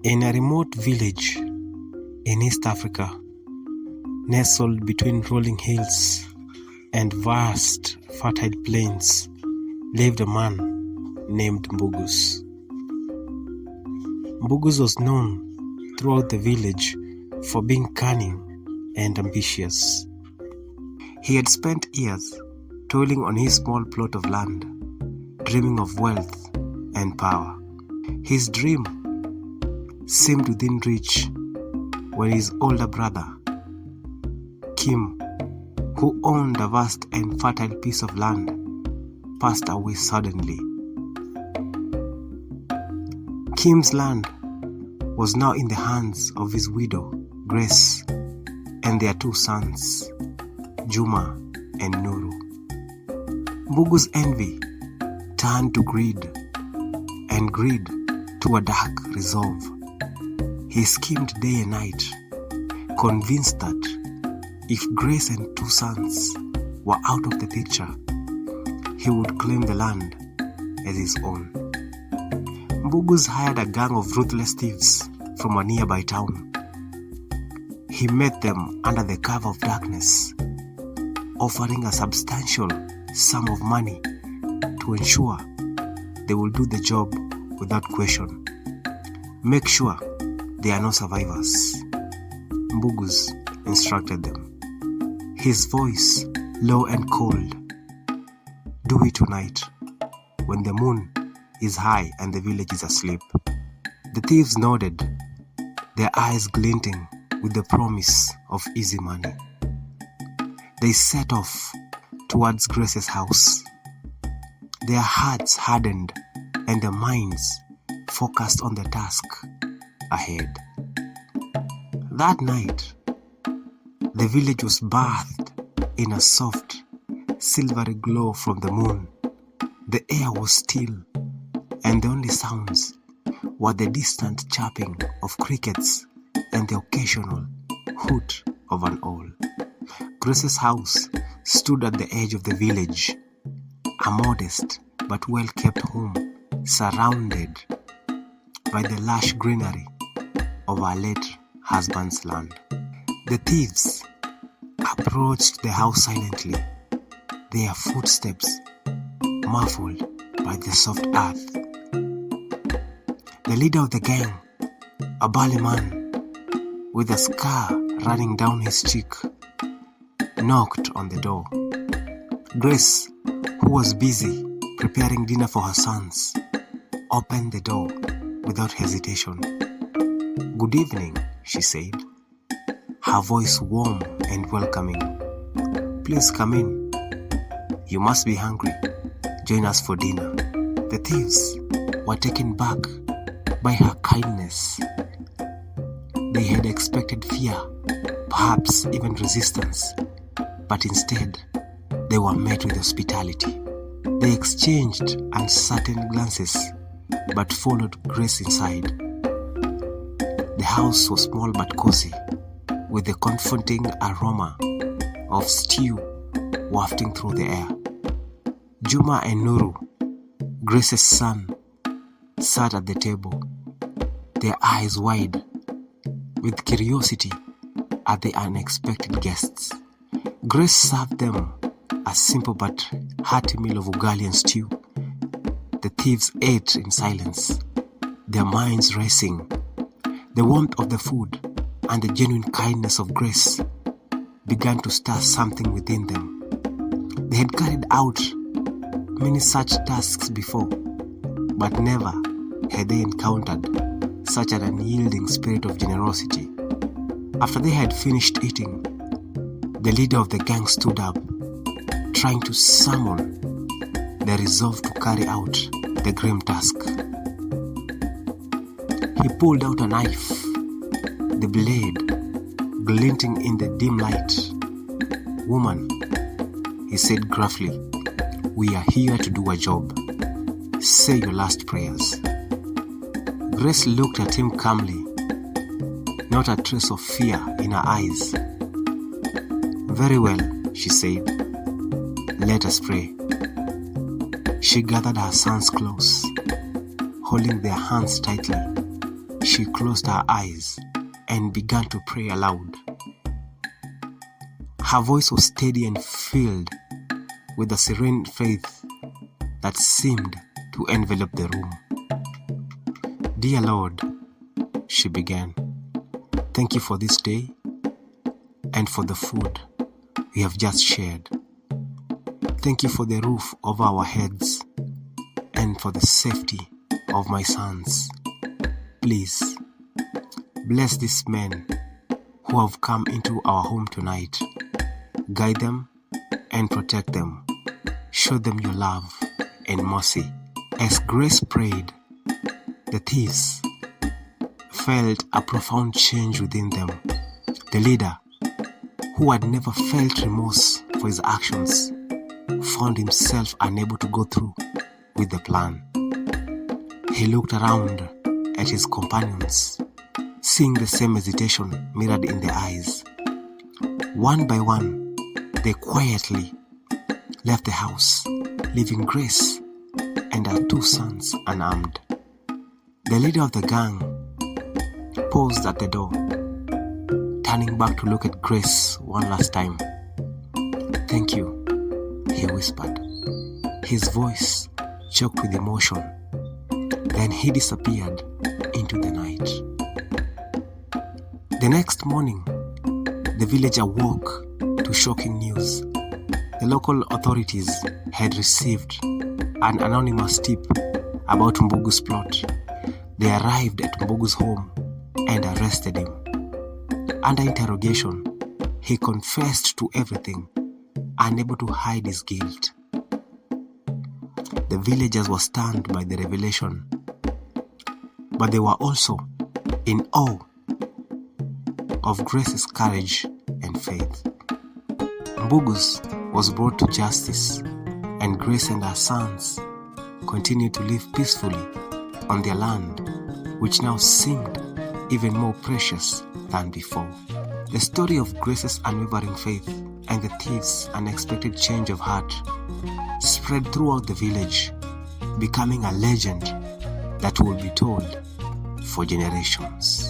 In a remote village in East Africa, nestled between rolling hills and vast fertile plains, lived a man named Mbugus. Mbugus was known throughout the village for being cunning and ambitious. He had spent years toiling on his small plot of land, dreaming of wealth and power. His dream seemed within reach when his older brother, Kim, who owned a vast and fertile piece of land, passed away suddenly. Kim's land was now in the hands of his widow, Grace, and their two sons, Juma and Nuru. Mbugu's envy turned to greed, and greed to a dark resolve. He schemed day and night, convinced that if Grace and two sons were out of the picture, he would claim the land as his own. Mbugus hired a gang of ruthless thieves from a nearby town. He met them under the cover of darkness, offering a substantial sum of money to ensure they will do the job without question. Make sure there are no survivors, Mbugus instructed them, his voice low and cold. Do it tonight, when the moon is high and the village is asleep. The thieves nodded, their eyes glinting with the promise of easy money. They set off towards Grace's house, their hearts hardened and their minds focused on the task ahead. That night, the village was bathed in a soft, silvery glow from the moon. The air was still, and the only sounds were the distant chirping of crickets and the occasional hoot of an owl. Grace's house stood at the edge of the village, a modest but well-kept home surrounded by the lush greenery of her late husband's land. The thieves approached the house silently, their footsteps muffled by the soft earth. The leader of the gang, a burly man with a scar running down his cheek, knocked on the door. Grace, who was busy preparing dinner for her sons, opened the door without hesitation. "Good evening," she said, her voice warm and welcoming. "Please come in. You must be hungry. Join us for dinner." The thieves were taken back by her kindness. They had expected fear, perhaps even resistance, but instead they were met with hospitality. They exchanged uncertain glances, but followed Grace inside. The house was small but cozy, with the comforting aroma of stew wafting through the air. Juma and Nuru, Grace's son, sat at the table, their eyes wide with curiosity at the unexpected guests. Grace served them a simple but hearty meal of ugali and stew. The thieves ate in silence, their minds racing. The warmth of the food and the genuine kindness of Grace began to stir something within them. They had carried out many such tasks before, but never had they encountered such an unyielding spirit of generosity. After they had finished eating, the leader of the gang stood up, trying to summon the resolve to carry out the grim task. He pulled out a knife, the blade glinting in the dim light. "Woman," he said gruffly, "we are here to do a job. Say your last prayers." Grace looked at him calmly, not a trace of fear in her eyes. "Very well," she said. "Let us pray." She gathered her sons close, holding their hands tightly. She closed her eyes and began to pray aloud. Her voice was steady and filled with a serene faith that seemed to envelop the room. "Dear Lord," she began, "thank you for this day and for the food we have just shared. Thank you for the roof over our heads and for the safety of my sons. Please, bless these men who have come into our home tonight. Guide them and protect them. Show them your love and mercy." As Grace prayed, the thieves felt a profound change within them. The leader, who had never felt remorse for his actions, found himself unable to go through with the plan. He looked around at his companions, seeing the same hesitation mirrored in their eyes. One by one, they quietly left the house, leaving Grace and her 2 sons unarmed. The leader of the gang paused at the door, turning back to look at Grace one last time. "Thank you," he whispered, his voice choked with emotion. Then he disappeared into the night. The next morning, the village awoke to shocking news. The local authorities had received an anonymous tip about Mbugu's plot. They arrived at Mbugu's home and arrested him. Under interrogation, he confessed to everything, unable to hide his guilt. The villagers were stunned by the revelation, but they were also in awe of Grace's courage and faith. Mbugu's was brought to justice, and Grace and her sons continued to live peacefully on their land, which now seemed even more precious than before. The story of Grace's unwavering faith and the thieves' unexpected change of heart spread throughout the village, becoming a legend that will be told for generations.